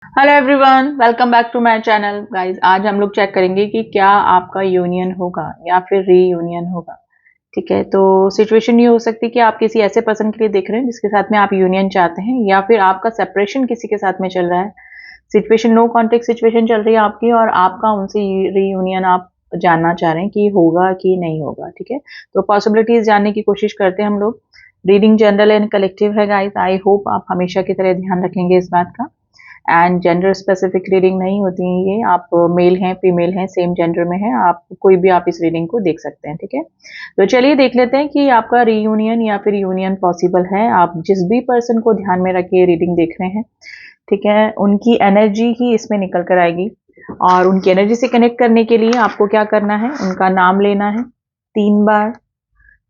Hello everyone, welcome back to my channel guys. आज हम लोग चेक करेंगे कि क्या आपका यूनियन होगा या फिर रीयूनियन होगा। ठीक है, तो सिचुएशन ये हो सकती है कि आप किसी ऐसे पर्सन के लिए देख रहे हैं जिसके साथ में आप यूनियन चाहते हैं, या फिर आपका सेपरेशन किसी के साथ में चल रहा है। सिचुएशन नो कॉन्टेक्ट सिचुएशन चल रही है आपकी, और आपका उनसे रीयूनियन आप जानना चाह रहे हैं कि होगा कि नहीं होगा। ठीक है, तो पॉसिबिलिटीज जानने की कोशिश करते हैं हम लोग। रीडिंग जनरल एंड कलेक्टिव है गाइस। आई होप आप हमेशा की तरह ध्यान रखेंगे इस बात का। एंड जेंडर स्पेसिफिक रीडिंग नहीं होती है ये। आप मेल हैं, फीमेल हैं, सेम जेंडर में हैं, आप कोई भी आप इस रीडिंग को देख सकते हैं। ठीक है, तो चलिए देख लेते हैं कि आपका रीयूनियन या फिर यूनियन पॉसिबल है। आप जिस भी पर्सन को ध्यान में रख के रीडिंग देख रहे हैं, ठीक है, उनकी एनर्जी ही इसमें निकल कर आएगी। और उनकी एनर्जी से कनेक्ट करने के लिए आपको क्या करना है, उनका नाम लेना है 3 बार,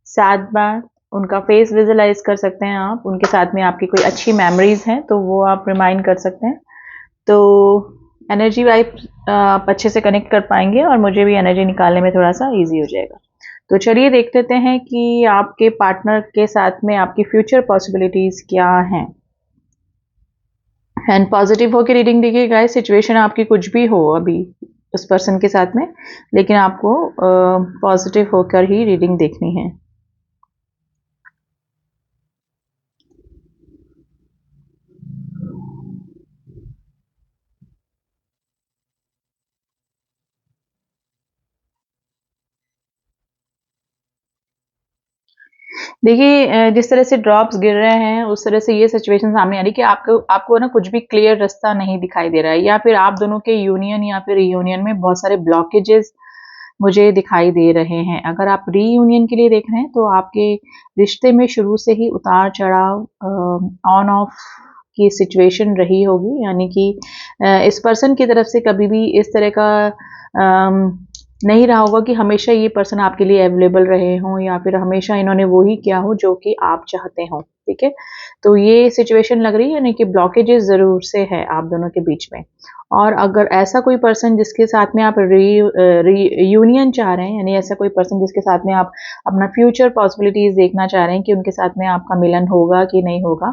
7 बार। उनका फेस विजुलाइज कर सकते हैं आप। उनके साथ में आपकी कोई अच्छी मेमोरीज हैं तो वो आप रिमाइंड कर सकते हैं। तो एनर्जी वाइब आप अच्छे से कनेक्ट कर पाएंगे और मुझे भी एनर्जी निकालने में थोड़ा सा इजी हो जाएगा। तो चलिए देख लेते हैं कि आपके पार्टनर के साथ में आपकी फ्यूचर पॉसिबिलिटीज क्या हैं। एंड पॉजिटिव होकर रीडिंग देखिए गाइस। सिचुएशन आपकी कुछ भी हो अभी उस पर्सन के साथ में, लेकिन आपको पॉजिटिव होकर ही रीडिंग देखनी है। देखिए जिस तरह से ड्रॉप्स गिर रहे हैं उस तरह से ये सिचुएशन सामने आ रही है कि आपको आपको ना कुछ भी क्लियर रास्ता नहीं दिखाई दे रहा है, या फिर आप दोनों के यूनियन या फिर रीयूनियन में बहुत सारे ब्लॉकेजेस मुझे दिखाई दे रहे हैं। अगर आप रीयूनियन के लिए देख रहे हैं तो आपके रिश्ते में शुरू से ही उतार चढ़ाव, ऑन ऑफ की सिचुएशन रही होगी। यानी कि इस पर्सन की तरफ से कभी भी इस तरह का नहीं रहा होगा कि हमेशा ये पर्सन आपके लिए अवेलेबल रहे हों, या फिर हमेशा इन्होंने वो ही किया हो जो कि आप चाहते हो। ठीक है, तो ये सिचुएशन लग रही है, यानी कि ब्लॉकेजेस जरूर से है आप दोनों के बीच में। और अगर ऐसा कोई पर्सन जिसके साथ में आप यूनियन चाह रहे हैं, यानी ऐसा कोई पर्सन जिसके साथ में आप अपना फ्यूचर पॉसिबिलिटीज देखना चाह रहे हैं कि उनके साथ में आपका मिलन होगा कि नहीं होगा,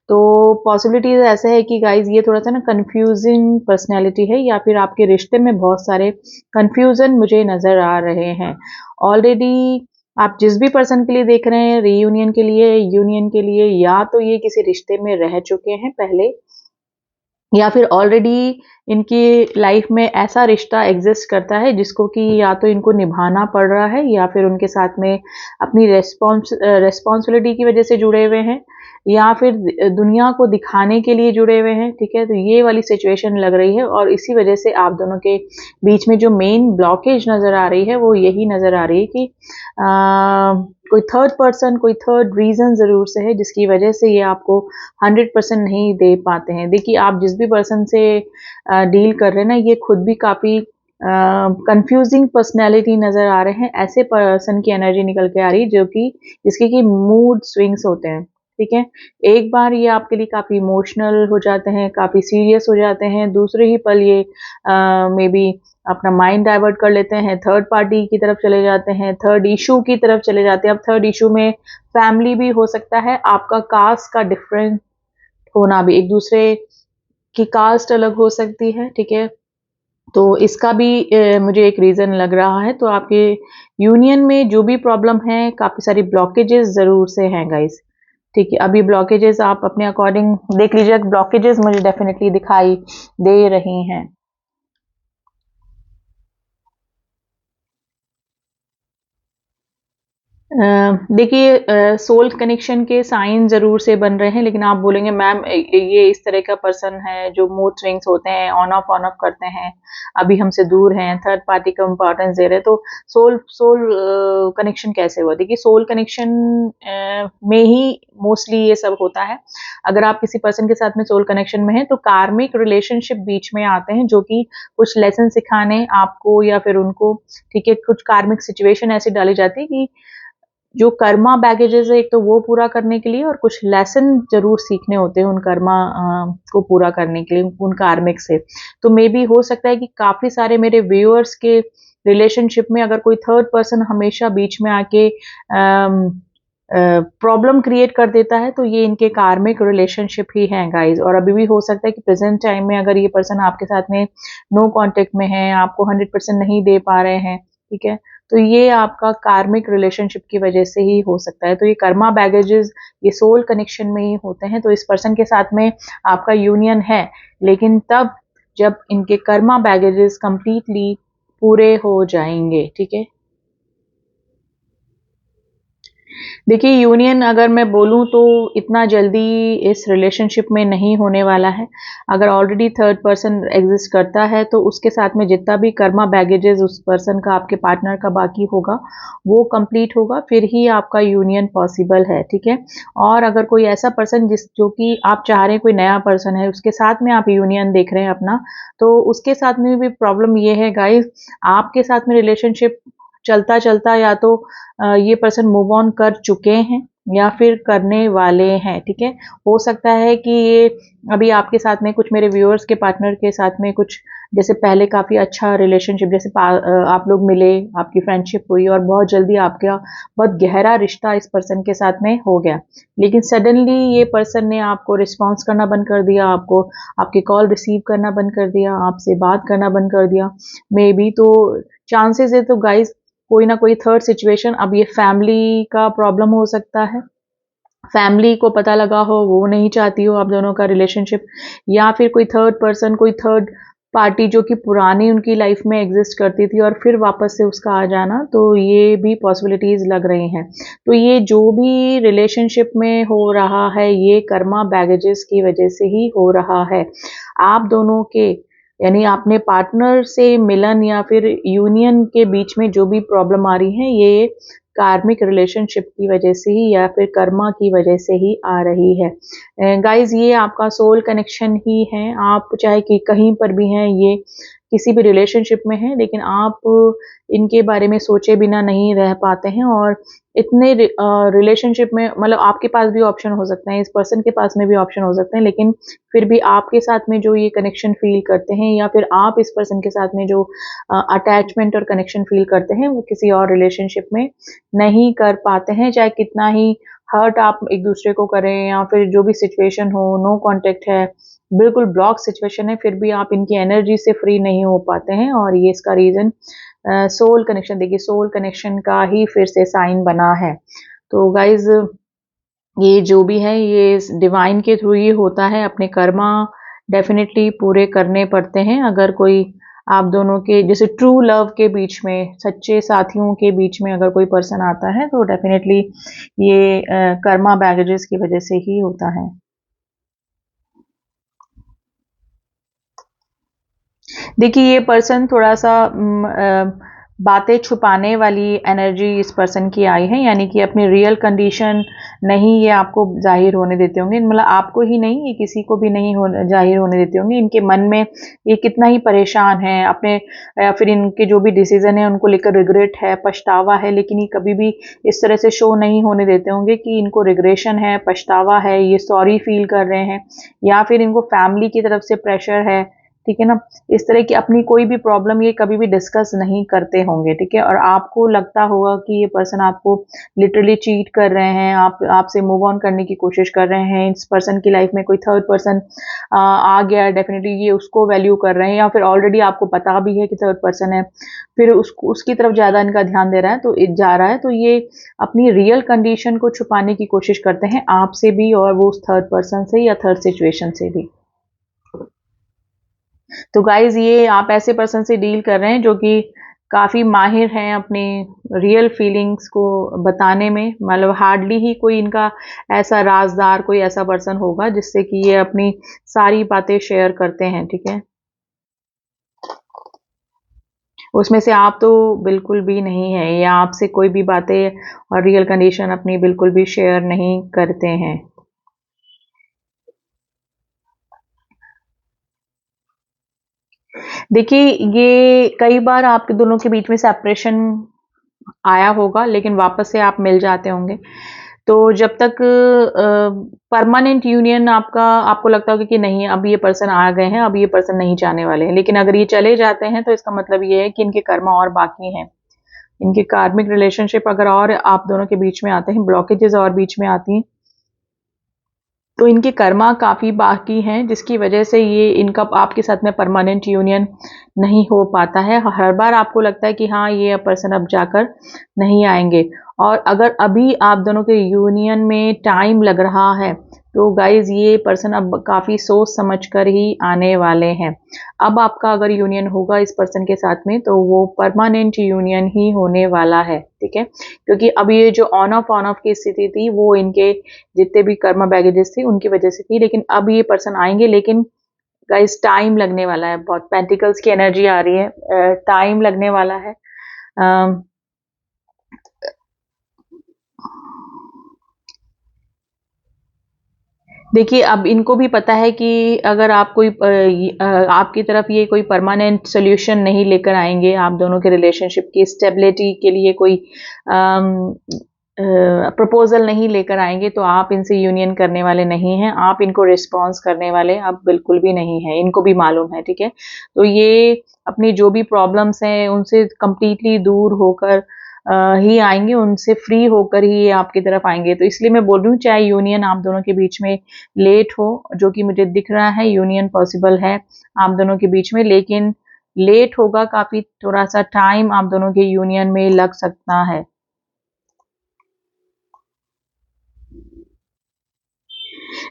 तो पॉसिबिलिटीज ऐसे है कि गाइज ये थोड़ा सा ना कंफ्यूजिंग पर्सनैलिटी है, या फिर आपके रिश्ते में बहुत सारे कंफ्यूजन मुझे नजर आ रहे हैं। ऑलरेडी आप जिस भी पर्सन के लिए देख रहे हैं, रीयूनियन के लिए, यूनियन के लिए, या तो ये किसी रिश्ते में रह चुके हैं पहले, या फिर ऑलरेडी इनकी लाइफ में ऐसा रिश्ता एग्जिस्ट करता है जिसको कि या तो इनको निभाना पड़ रहा है, या फिर उनके साथ में अपनी रेस्पॉन्सिबिलिटी की वजह से जुड़े हुए हैं, या फिर दुनिया को दिखाने के लिए जुड़े हुए हैं। ठीक है, तो ये वाली सिचुएशन लग रही है, और इसी वजह से आप दोनों के बीच में जो मेन ब्लॉकेज नजर आ रही है वो यही नजर आ रही है कि कोई थर्ड पर्सन, कोई थर्ड रीजन जरूर से है जिसकी वजह से ये आपको 100% नहीं दे पाते हैं। देखिए आप जिस भी पर्सन से डील कर रहे हैं ना, ये खुद भी काफी कंफ्यूजिंग पर्सनैलिटी नजर आ रहे हैं। ऐसे पर्सन की एनर्जी निकल के आ रही है जो कि जिसके कि मूड स्विंग्स होते हैं। ठीक है, एक बार ये आपके लिए काफी इमोशनल हो जाते हैं, काफी सीरियस हो जाते हैं, दूसरे ही पल ये मे बी अपना माइंड डाइवर्ट कर लेते हैं, थर्ड पार्टी की तरफ चले जाते हैं, थर्ड इशू की तरफ चले जाते हैं। अब थर्ड इशू में फैमिली भी हो सकता है, आपका कास्ट का डिफरेंट होना भी, एक दूसरे की कास्ट अलग हो सकती है। ठीक है, तो इसका भी मुझे एक रीजन लग रहा है। तो आपके यूनियन में जो भी प्रॉब्लम है, काफी सारी ब्लॉकेजेस जरूर से हैं गाइस। ठीक है, अभी ब्लॉकेजेस आप अपने अकॉर्डिंग देख लीजिए। ब्लॉकेजेस मुझे डेफिनेटली दिखाई दे रही हैं। देखिए सोल कनेक्शन के साइन जरूर से बन रहे हैं, लेकिन आप बोलेंगे मैम ये इस तरह का पर्सन है जो मूड स्विंग्स होते हैं, ऑन ऑफ करते हैं, अभी हमसे दूर हैं, थर्ड पार्टी को इम्पोर्टेंस दे रहे हैं, तो सोल सोल कनेक्शन कैसे हुआ? देखिए सोल कनेक्शन में ही मोस्टली ये सब होता है। अगर आप किसी पर्सन के साथ में सोल कनेक्शन में हैं तो कार्मिक रिलेशनशिप बीच में आते हैं जो कि कुछ लेसन सिखाने आपको या फिर उनको। ठीक है, कुछ कार्मिक सिचुएशन ऐसी डाली जाती है कि जो कर्मा बैगेजेस है, एक तो वो पूरा करने के लिए, और कुछ लेसन जरूर सीखने होते हैं उन कर्मा को पूरा करने के लिए, उन कार्मिक से। तो मे बी हो सकता है कि काफी सारे मेरे व्यूअर्स के रिलेशनशिप में अगर कोई थर्ड पर्सन हमेशा बीच में आके प्रॉब्लम क्रिएट कर देता है, तो ये इनके कार्मिक रिलेशनशिप ही हैं गाइज। और अभी भी हो सकता है कि प्रेजेंट टाइम में अगर ये पर्सन आपके साथ में नो कांटेक्ट में है, आपको 100% नहीं दे पा रहे हैं, ठीक है, तो ये आपका कार्मिक रिलेशनशिप की वजह से ही हो सकता है। तो ये कर्मा बैगेजेस ये सोल कनेक्शन में ही होते हैं। तो इस पर्सन के साथ में आपका यूनियन है, लेकिन तब जब इनके कर्मा बैगेजेस कंप्लीटली पूरे हो जाएंगे, ठीक है। देखिए, यूनियन अगर मैं बोलूँ तो इतना जल्दी इस रिलेशनशिप में नहीं होने वाला है। अगर ऑलरेडी थर्ड पर्सन एग्जिस्ट करता है तो उसके साथ में जितना भी कर्मा बैगेजेस उस पर्सन का, आपके पार्टनर का बाकी होगा, वो कंप्लीट होगा, फिर ही आपका यूनियन पॉसिबल है, ठीक है। और अगर कोई ऐसा पर्सन जो कि आप चाह रहे हैं, कोई नया पर्सन है, उसके साथ में आप यूनियन देख रहे हैं अपना, तो उसके साथ में भी प्रॉब्लम ये है गाइस, आपके साथ में रिलेशनशिप चलता चलता या तो ये पर्सन मूव ऑन कर चुके हैं या फिर करने वाले हैं, ठीक है। हो सकता है कि ये अभी आपके साथ में, कुछ मेरे व्यूअर्स के पार्टनर के साथ में कुछ जैसे पहले काफ़ी अच्छा रिलेशनशिप, जैसे आप लोग मिले, आपकी फ्रेंडशिप हुई और बहुत जल्दी आपका बहुत गहरा रिश्ता इस पर्सन के साथ में हो गया, लेकिन सडनली ये पर्सन ने आपको रिस्पॉन्स करना बंद कर दिया, आपको आपके कॉल रिसीव करना बंद कर दिया, आपसे बात करना बंद कर दिया मे बी। तो चांसेस है तो गाइज कोई ना कोई थर्ड सिचुएशन, अब ये फैमिली का प्रॉब्लम हो सकता है, फैमिली को पता लगा हो, वो नहीं चाहती हो आप दोनों का रिलेशनशिप, या फिर कोई थर्ड पर्सन, कोई थर्ड पार्टी जो कि पुरानी उनकी लाइफ में एग्जिस्ट करती थी और फिर वापस से उसका आ जाना, तो ये भी पॉसिबिलिटीज लग रही हैं। तो ये जो भी रिलेशनशिप में हो रहा है, ये कर्मा बैगेजेस की वजह से ही हो रहा है। आप दोनों के, यानी अपने पार्टनर से मिलन या फिर यूनियन के बीच में जो भी प्रॉब्लम आ रही है, ये कार्मिक रिलेशनशिप की वजह से ही या फिर कर्मा की वजह से ही आ रही है। गाइज, ये आपका सोल कनेक्शन ही है। आप चाहे कि कहीं पर भी हैं, ये किसी भी रिलेशनशिप में हैं, लेकिन आप इनके बारे में सोचे बिना नहीं रह पाते हैं। और इतने रिलेशनशिप में, मतलब आपके पास भी ऑप्शन हो सकते हैं, इस पर्सन के पास में भी ऑप्शन हो सकते हैं, लेकिन फिर भी आपके साथ में जो ये कनेक्शन फील करते हैं या फिर आप इस पर्सन के साथ में जो अटैचमेंट और कनेक्शन फील करते हैं, वो किसी और रिलेशनशिप में नहीं कर पाते हैं। चाहे कितना ही हर्ट आप एक दूसरे को करें या फिर जो भी सिचुएशन हो, नो कांटेक्ट है, बिल्कुल ब्लॉक सिचुएशन है, फिर भी आप इनकी एनर्जी से फ्री नहीं हो पाते हैं। और ये इसका रीजन सोल कनेक्शन, देखिए सोल कनेक्शन का ही फिर से साइन बना है। तो गाइज, ये जो भी है ये डिवाइन के थ्रू ही होता है। अपने कर्मा डेफिनेटली पूरे करने पड़ते हैं। अगर कोई आप दोनों के जैसे ट्रू लव के बीच में, सच्चे साथियों के बीच में अगर कोई पर्सन आता है, तो डेफिनेटली ये कर्मा बैगेजेस की वजह से ही होता है। देखिए, ये पर्सन थोड़ा सा बातें छुपाने वाली एनर्जी इस पर्सन की आई है, यानी कि अपनी रियल कंडीशन नहीं ये आपको जाहिर होने देते होंगे, मतलब आपको ही नहीं, ये किसी को भी नहीं जाहिर होने देते होंगे। इनके मन में ये कितना ही परेशान है अपने, या फिर इनके जो भी डिसीजन है उनको लेकर रिग्रेट है, पछतावा है, लेकिन ये कभी भी इस तरह से शो नहीं होने देते होंगे कि इनको रिग्रेशन है, पछतावा है, ये सॉरी फील कर रहे हैं, या फिर इनको फैमिली की तरफ से प्रेशर है, ठीक है ना। इस तरह की अपनी कोई भी प्रॉब्लम ये कभी भी डिस्कस नहीं करते होंगे, ठीक है। और आपको लगता होगा कि ये पर्सन आपको लिटरली चीट कर रहे हैं, आपसे मूव ऑन करने की कोशिश कर रहे हैं। इस पर्सन की लाइफ में कोई थर्ड पर्सन आ गया, डेफिनेटली ये उसको वैल्यू कर रहे हैं, या फिर ऑलरेडी आपको पता भी है कि थर्ड पर्सन है, फिर उसकी तरफ ज़्यादा इनका ध्यान दे रहा है, तो जा रहा है, तो ये अपनी रियल कंडीशन को छुपाने की कोशिश करते हैं आपसे भी, और वो उस थर्ड पर्सन से या थर्ड सिचुएशन से भी। तो गाइज, ये आप ऐसे पर्सन से डील कर रहे हैं जो कि काफ़ी माहिर हैं अपनी रियल फीलिंग्स को बताने में, मतलब हार्डली ही कोई इनका ऐसा राजदार, कोई ऐसा पर्सन होगा जिससे कि ये अपनी सारी बातें शेयर करते हैं, ठीक है। उसमें से आप तो बिल्कुल भी नहीं है, या आपसे कोई भी बातें और रियल कंडीशन अपनी बिल्कुल भी शेयर नहीं करते हैं। देखिए, ये कई बार आपके दोनों के बीच में सेपरेशन आया होगा, लेकिन वापस से आप मिल जाते होंगे। तो जब तक परमानेंट यूनियन आपको लगता होगा कि नहीं, अब ये पर्सन आ गए हैं, अब ये पर्सन नहीं जाने वाले हैं, लेकिन अगर ये चले जाते हैं तो इसका मतलब ये है कि इनके कर्मा और बाकी हैं। इनके कार्मिक रिलेशनशिप अगर और आप दोनों के बीच में आते हैं, ब्लॉकेजेस और बीच में आती हैं, तो इनके कर्मा काफ़ी बाकी हैं, जिसकी वजह से ये इनका आपके साथ में परमानेंट यूनियन नहीं हो पाता है। हर बार आपको लगता है कि हाँ, ये पर्सन अब जाकर नहीं आएंगे। और अगर अभी आप दोनों के यूनियन में टाइम लग रहा है, तो गाइज ये पर्सन अब काफ़ी सोच समझ कर ही आने वाले हैं। अब आपका अगर यूनियन होगा इस पर्सन के साथ में, तो वो परमानेंट यूनियन ही होने वाला है, ठीक है। क्योंकि अब ये जो ऑन ऑफ की स्थिति थी, वो इनके जितने भी कर्मा बैगेजेस थी उनकी वजह से थी, लेकिन अब ये पर्सन आएंगे, लेकिन गाइस टाइम लगने वाला है। बहुत पेंटिकल्स की एनर्जी आ रही है, टाइम लगने वाला है। देखिए, अब इनको भी पता है कि अगर आप कोई आपकी तरफ ये कोई परमानेंट सोल्यूशन नहीं लेकर आएंगे, आप दोनों के रिलेशनशिप की स्टेबिलिटी के लिए कोई प्रपोजल नहीं लेकर आएंगे, तो आप इनसे यूनियन करने वाले नहीं हैं। आप इनको रिस्पॉन्स करने वाले अब बिल्कुल भी नहीं है, इनको भी मालूम है, ठीक है। तो ये अपनी जो भी प्रॉब्लम्स हैं उनसे कंप्लीटली दूर होकर ही आएंगे, उनसे फ्री होकर ही ये आपकी तरफ आएंगे। तो इसलिए मैं बोल रही हूँ, चाहे यूनियन आप दोनों के बीच में लेट हो, जो कि मुझे दिख रहा है यूनियन पॉसिबल है आप दोनों के बीच में, लेकिन लेट होगा काफी, थोड़ा सा टाइम आप दोनों के यूनियन में लग सकता है।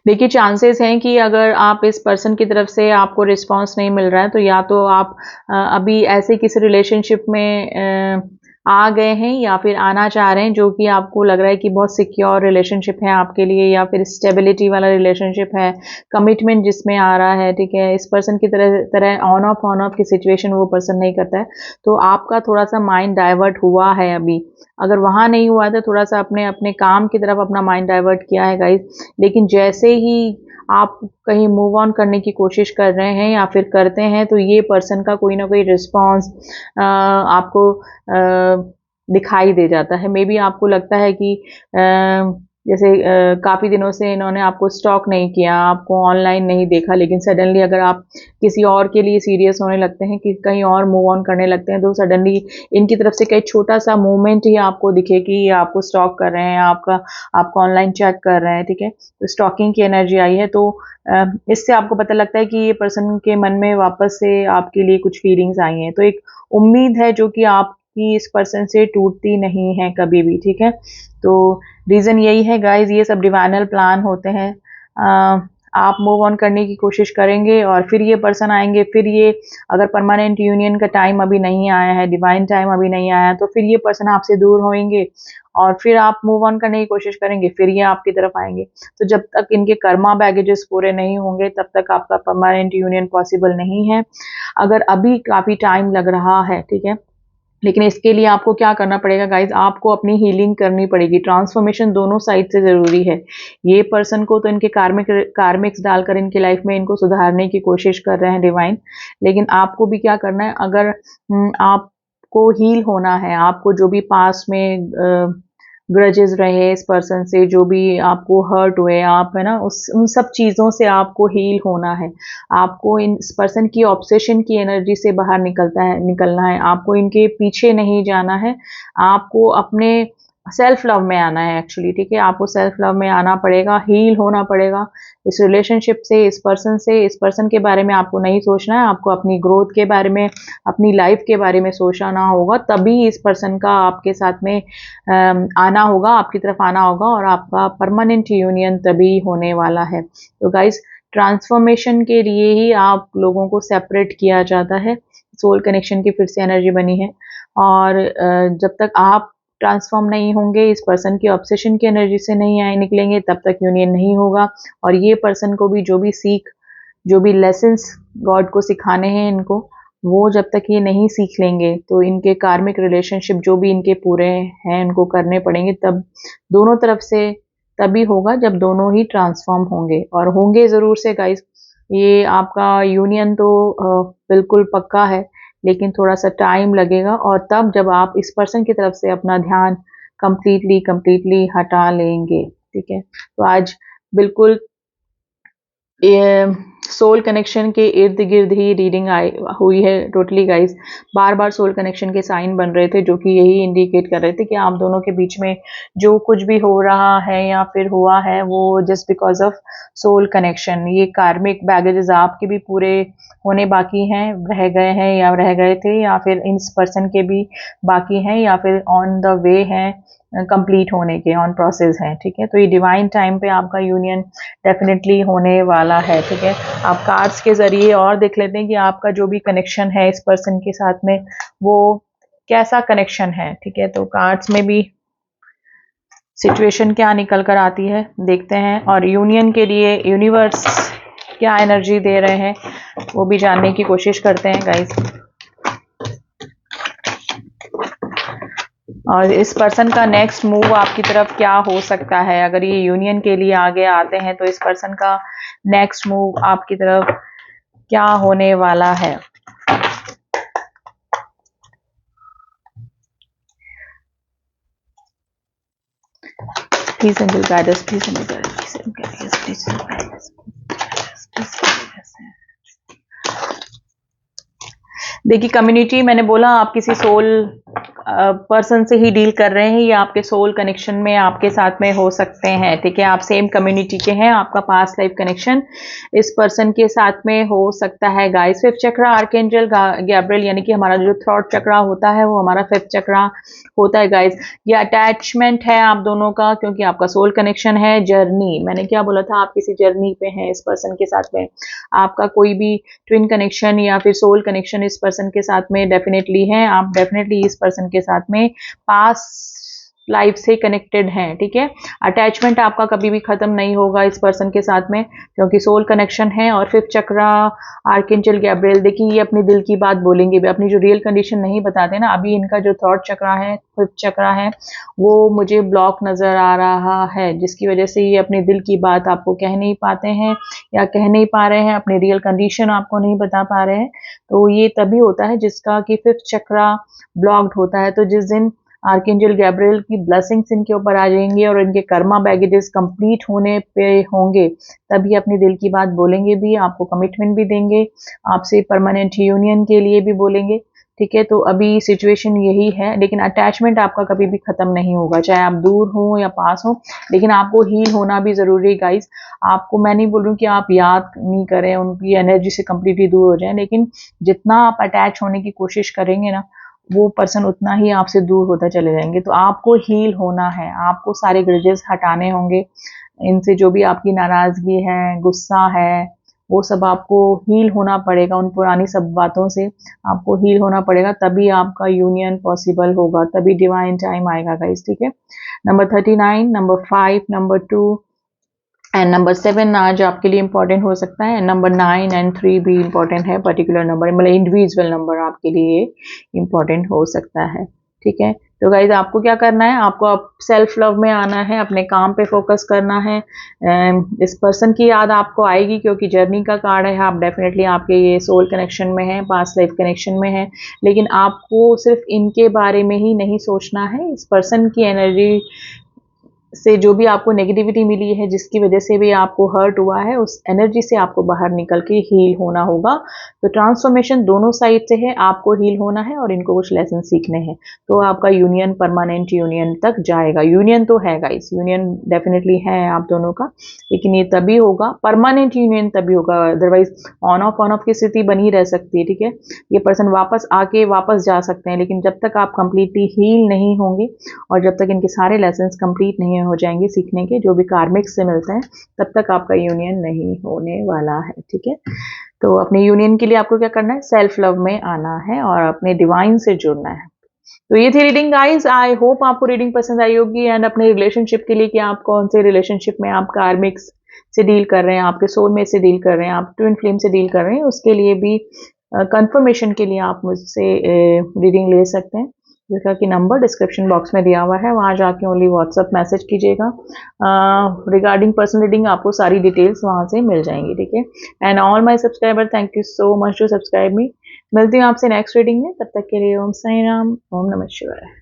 देखिए, चांसेस हैं कि अगर आप इस पर्सन की तरफ से आपको रिस्पांस नहीं मिल रहा है, तो या तो आप अभी ऐसे किसी रिलेशनशिप में आ गए हैं, या फिर आना चाह रहे हैं, जो कि आपको लग रहा है कि बहुत सिक्योर रिलेशनशिप है आपके लिए, या फिर स्टेबिलिटी वाला रिलेशनशिप है, कमिटमेंट जिसमें आ रहा है, ठीक है। इस पर्सन की तरह तरह ऑन ऑफ की सिचुएशन वो पर्सन नहीं करता है, तो आपका थोड़ा सा माइंड डाइवर्ट हुआ है अभी। अगर वहां नहीं हुआ है, तो थोड़ा सा अपने अपने काम की तरफ अपना माइंड डाइवर्ट किया है गाइस। लेकिन जैसे ही आप कहीं मूव ऑन करने की कोशिश कर रहे हैं या फिर करते हैं, तो ये पर्सन का कोई ना कोई रिस्पॉन्स आपको दिखाई दे जाता है। मे बी आपको लगता है कि जैसे काफ़ी दिनों से इन्होंने आपको स्टॉक नहीं किया, आपको ऑनलाइन नहीं देखा, लेकिन सडनली अगर आप किसी और के लिए सीरियस होने लगते हैं, कि कहीं और मूव ऑन करने लगते हैं, तो सडनली इनकी तरफ से कई छोटा सा मूवमेंट ही आपको दिखे कि ये आपको स्टॉक कर रहे हैं, आपको ऑनलाइन चेक कर रहे हैं, ठीक है। तो स्टॉकिंग की एनर्जी आई है, तो इससे आपको पता लगता है कि ये पर्सन के मन में वापस से आपके लिए कुछ फीलिंग्स आई हैं। तो एक उम्मीद है जो कि आपकी इस पर्सन से टूटती नहीं है कभी भी, ठीक है। तो रीज़न यही है गाइज, ये सब डिवाइनल प्लान होते हैं। आप मूव ऑन करने की कोशिश करेंगे और फिर ये पर्सन आएंगे, फिर ये अगर परमानेंट यूनियन का टाइम अभी नहीं आया है, डिवाइन टाइम अभी नहीं आया है, तो फिर ये पर्सन आपसे दूर होंगे, और फिर आप मूव ऑन करने की कोशिश करेंगे, फिर ये आपकी तरफ आएंगे। तो जब तक इनके कर्मा बैगेजेस पूरे नहीं होंगे, तब तक आपका परमानेंट यूनियन पॉसिबल नहीं है। अगर अभी काफ़ी टाइम लग रहा है, ठीक है, लेकिन इसके लिए आपको क्या करना पड़ेगा गाइज, आपको अपनी हीलिंग करनी पड़ेगी। ट्रांसफॉर्मेशन दोनों साइड से जरूरी है। ये पर्सन को तो इनके कार्मिक्स डालकर इनकी लाइफ में इनको सुधारने की कोशिश कर रहे हैं डिवाइन, लेकिन आपको भी क्या करना है। अगर आपको हील होना है, आपको जो भी पास में ग्रजेस रहे इस पर्सन से, जो भी आपको हर्ट हुए, आप है ना, उन सब चीज़ों से आपको हील होना है। आपको इस पर्सन की ऑब्सेशन की एनर्जी से बाहर निकलना है। आपको इनके पीछे नहीं जाना है, आपको अपने सेल्फ लव में आना है एक्चुअली, ठीक है। आपको सेल्फ लव में आना पड़ेगा, हील होना पड़ेगा इस रिलेशनशिप से, इस पर्सन से। इस पर्सन के बारे में आपको नहीं सोचना है, आपको अपनी ग्रोथ के बारे में, अपनी लाइफ के बारे में सोचना होगा। तभी इस पर्सन का आपके साथ में आना होगा, आपकी तरफ आना होगा, और आपका परमानेंट यूनियन तभी होने वाला है। तो गाइज, ट्रांसफॉर्मेशन के लिए ही आप लोगों को सेपरेट किया जाता है। सोल कनेक्शन की फिर से एनर्जी बनी है, और जब तक आप ट्रांसफॉर्म नहीं होंगे, इस पर्सन की ऑब्सेशन की एनर्जी से नहीं आए निकलेंगे, तब तक यूनियन नहीं होगा। और ये पर्सन को भी जो भी लेसन्स गॉड को सिखाने हैं इनको, वो जब तक ये नहीं सीख लेंगे, तो इनके कार्मिक रिलेशनशिप जो भी इनके पूरे हैं इनको करने पड़ेंगे। तब दोनों तरफ से तभी होगा जब दोनों ही ट्रांसफॉर्म होंगे, और होंगे ज़रूर से गाइस। ये आपका यूनियन तो बिल्कुल पक्का है, लेकिन थोड़ा सा टाइम लगेगा, और तब जब आप इस पर्सन की तरफ से अपना ध्यान कंप्लीटली हटा लेंगे, ठीक है। तो आज बिल्कुल सोल कनेक्शन के इर्द गिर्द ही रीडिंग आई हुई है टोटली गाइस। बार बार सोल कनेक्शन के साइन बन रहे थे जो कि यही इंडिकेट कर रहे थे कि आप दोनों के बीच में जो कुछ भी हो रहा है या फिर हुआ है वो just because of soul connection. ये कार्मिक बैगेजेस आपके भी पूरे होने बाकी हैं, रह गए हैं या रह गए थे, या फिर इस पर्सन के भी बाकी हैं, या फिर ऑन द वे हैं, कंप्लीट होने के ऑन प्रोसेस है। ठीक है, तो ये डिवाइन टाइम पे आपका यूनियन डेफिनेटली होने वाला है। ठीक है, आप कार्ड्स के जरिए और देख लेते हैं कि आपका जो भी कनेक्शन है इस पर्सन के साथ में वो कैसा कनेक्शन है। ठीक है, तो कार्ड्स में भी सिचुएशन क्या निकल कर आती है देखते हैं, और यूनियन के लिए यूनिवर्स क्या एनर्जी दे रहे हैं वो भी जानने की कोशिश करते हैं गाइस। और इस पर्सन का नेक्स्ट मूव आपकी तरफ क्या हो सकता है। अगर ये यूनियन के लिए आगे आते हैं तो इस पर्सन का नेक्स्ट मूव आपकी तरफ क्या होने वाला है। Please angel guide us, please angel guide us, please guide us, देखिए कम्युनिटी, मैंने बोला आप किसी सोल पर्सन से ही डील कर रहे हैं या आपके सोल कनेक्शन में आपके साथ में हो सकते हैं। ठीक है, आप सेम कम्युनिटी के हैं, आपका पास्ट लाइफ कनेक्शन इस पर्सन के साथ में हो सकता है गाइस। फिफ्थ चक्रा आर्कएंजल गैब्रियल, यानी कि हमारा जो थ्रॉट चक्रा होता है वो हमारा फिफ्थ चक्रा होता है गाइस। ये अटैचमेंट है आप दोनों का, क्योंकि आपका सोल कनेक्शन है। जर्नी, मैंने क्या बोला था, आप किसी जर्नी पे हैं इस पर्सन के साथ में। आपका कोई भी ट्विन कनेक्शन या फिर सोल कनेक्शन इस पर्सन के साथ में डेफिनेटली है। आप डेफिनेटली इस पर्सन के साथ में पास लाइफ से कनेक्टेड हैं। ठीक है, अटैचमेंट आपका कभी भी खत्म नहीं होगा इस पर्सन के साथ में, क्योंकि सोल कनेक्शन है। और फिफ्थ चक्रा आर्कएंजल गैब्रियल, देखिए ये अपनी दिल की बात बोलेंगे भी, अपनी जो रियल कंडीशन नहीं बताते ना। अभी इनका जो थॉट चक्रा है, फिफ्थ चक्रा है, वो मुझे ब्लॉक नजर आ रहा है, जिसकी वजह से ये अपने दिल की बात आपको कह नहीं पाते हैं या कह नहीं पा रहे हैं, अपनी रियल कंडीशन आपको नहीं बता पा रहे हैं। तो ये तभी होता है जिसका कि फिफ्थ चक्रा ब्लॉक्ड होता है। तो जिस दिन आर्कएंजल गैब्रियल की ब्लेसिंग्स इनके ऊपर आ जाएंगी और इनके कर्मा बैगेजेस कंप्लीट होने पे होंगे, तभी अपनी दिल की बात बोलेंगे भी, आपको कमिटमेंट भी देंगे, आपसे परमानेंट यूनियन के लिए भी बोलेंगे। ठीक है, तो अभी सिचुएशन यही है, लेकिन अटैचमेंट आपका कभी भी खत्म नहीं होगा, चाहे आप दूर हो या पास हो। लेकिन आपको हील होना भी जरूरी है गाइस। आपको मैं नहीं बोल रही हूँ कि आप याद नहीं करें, उनकी एनर्जी से कंप्लीटली दूर हो जाए, लेकिन जितना आप अटैच होने की कोशिश करेंगे ना, वो पर्सन उतना ही आपसे दूर होता चले जाएंगे। तो आपको हील होना है, आपको सारे ग्रजेस हटाने होंगे, इनसे जो भी आपकी नाराजगी है, गुस्सा है, वो सब आपको हील होना पड़ेगा। उन पुरानी सब बातों से आपको हील होना पड़ेगा, तभी आपका यूनियन पॉसिबल होगा, तभी डिवाइन टाइम आएगा गाइस। ठीक है, number 39, number 5, number 2 and number 7 आज आपके लिए इंपॉर्टेंट हो सकता है। नंबर 9 एंड 3 भी इंपॉर्टेंट है, पर्टिकुलर नंबर मतलब इंडिविजुअल नंबर आपके लिए इंपॉर्टेंट हो सकता है। ठीक है, तो गाइज आपको क्या करना है, आपको आप सेल्फ लव में आना है, अपने काम पे फोकस करना है। इस पर्सन की याद आपको आएगी, क्योंकि जर्नी का कार्ड है, आप डेफिनेटली आपके ये सोल कनेक्शन में है, पास्ट लाइफ कनेक्शन में है। लेकिन आपको सिर्फ इनके बारे में ही नहीं सोचना है, इस पर्सन की एनर्जी से जो भी आपको नेगेटिविटी मिली है, जिसकी वजह से भी आपको हर्ट हुआ है, उस एनर्जी से आपको बाहर निकल के हील होना होगा। तो ट्रांसफॉर्मेशन दोनों साइड से है, आपको हील होना है और इनको कुछ लेसन सीखने हैं, तो आपका यूनियन परमानेंट यूनियन तक जाएगा। यूनियन तो है गाइस, यूनियन डेफिनेटली है आप दोनों का, लेकिन ये तभी होगा, परमानेंट यूनियन तभी होगा, अदरवाइज ऑन ऑफ की स्थिति बनी रह सकती है। ठीक है, ये पर्सन वापस आके वापस जा सकते हैं, लेकिन जब तक आप कंप्लीटली हील नहीं होंगे और जब तक इनके सारे लेसन्स कंप्लीट नहीं हो जाएंगे सीखने के, जो भी कार्मिक से मिलते हैं, तब तक आपका यूनियन नहीं होने वाला है। ठीक है, तो अपने यूनियन के लिए आपको क्या करना है, सेल्फ लव में आना है और अपने डिवाइन से जुड़ना है। तो ये थी रीडिंग गाइस, आई होप आपको रीडिंग पसंद आई होगी। एंड अपने रिलेशनशिप के लिए कि आप कौन से रिलेशनशिप में आप कार्मिक्स से डील कर रहे हैं, आपके सोलमेट से डील कर रहे हैं, आप ट्विन फ्लेम से डील कर रहे हैं, उसके लिए भी कंफर्मेशन के लिए आप मुझसे रीडिंग ले सकते हैं, जिसका कि नंबर डिस्क्रिप्शन बॉक्स में दिया हुआ है, वहाँ जाके ओनली व्हाट्सअप मैसेज कीजिएगा। रिगार्डिंग पर्सनल रीडिंग आपको सारी डिटेल्स वहाँ से मिल जाएंगी। ठीक है, and all my subscriber, thank you so much to subscribe me. मिलती हूँ आपसे नेक्स्ट रीडिंग में, तब तक के लिए ओम साई राम, ओम नमः शिवाय।